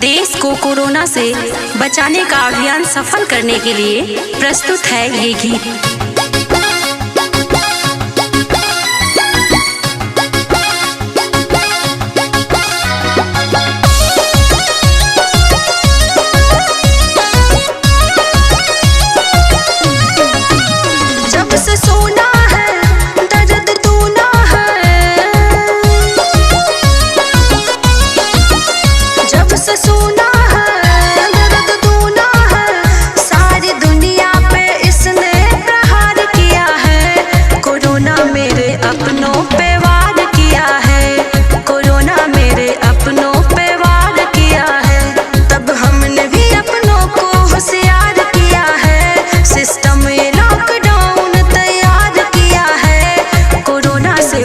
देश को कोरोना से बचाने का अभियान सफल करने के लिए प्रस्तुत है ये गीत।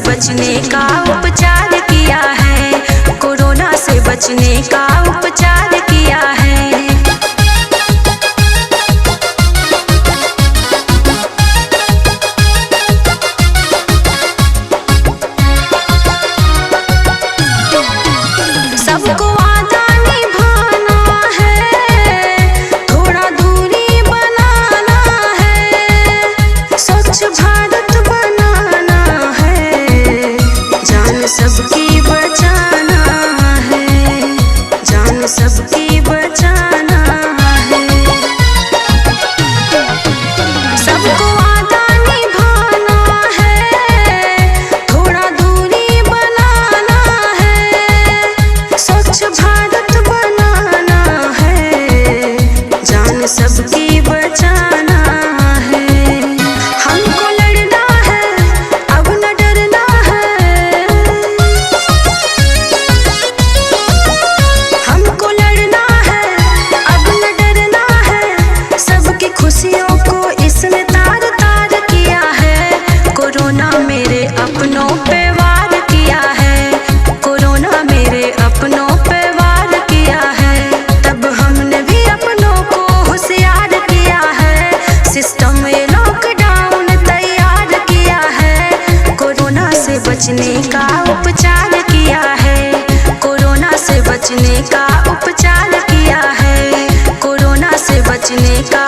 बचने का उपचार किया है, कोरोना से बचने का उपचार किया है। सबको वादा निभाना है, थोड़ा दूरी बनाना है, स्वच्छ भारत बनाना है, जान सबकी बचाना है, जान सबकी बचाना है। सबको वादा निभाना है, थोड़ा दूरी बनाना है, स्वच्छ भारत बनाना है, जान सबकी बचाना है। हमको लड़ना है, अब न डरना है, हमको लड़ना है, अब न डरना है, सबकी खुशियों को इसने तार तार किया है। कोरोना मेरे अपनों पे वार किया है, कोरोना मेरे अपनों पे वार किया है, तब हमने भी अपनों को होशियार किया है, सिस्टम में लॉकडाउन तैयार किया है, कोरोना से बचने का उपचार किया है, कोरोना से बचने का उपचार किया है, कोरोना से बचने का